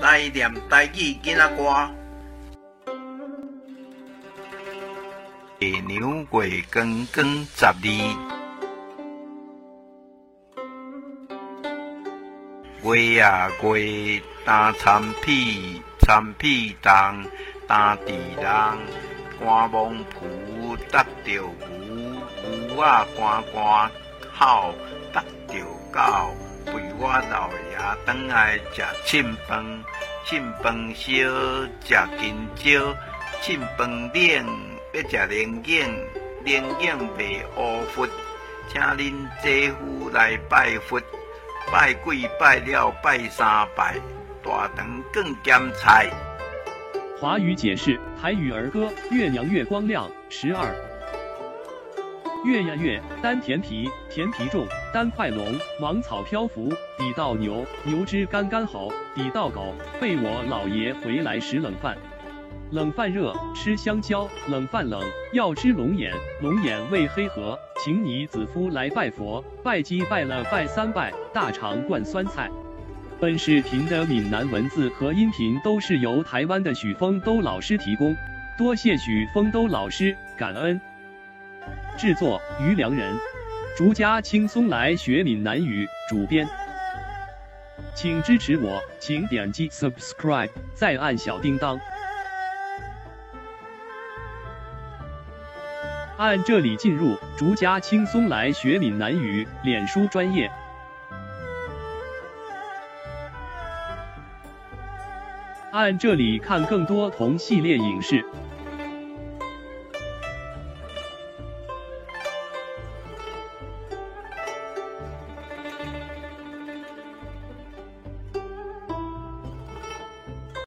来念台语囡仔歌。下娘月光光12，月啊月，担参屁，参屁重，担地人，赶忙蒲搭着牛，牛啊赶赶口，搭着狗。陪我老爷转来食凊饭，凊饭烧，食金蕉，凊饭冷，要食莲藕，莲藕袂乌佛，请恁姐夫来拜佛，拜鬼拜了拜3拜，大肠更咸菜。华语解释台语儿歌《月娘月光亮》12。月呀月，丹田皮，田皮重，丹快龙，芒草漂浮，抵到牛，牛只干干好，抵到狗，备我老爷回来食冷饭。冷饭热，吃香蕉；冷饭冷，要吃龙眼。龙眼味黑河，请你子夫来拜佛，拜鸡拜了拜3拜，大肠灌酸菜。本视频的闽南文字和音频都是由台湾的许丰都老师提供，多谢许丰都老师，感恩。制作于良人，逐家轻松来学闽南语，主编。请支持我，请点击 subscribe， 再按小叮当。按这里进入逐家轻松来学闽南语脸书专页。按这里看更多同系列影视。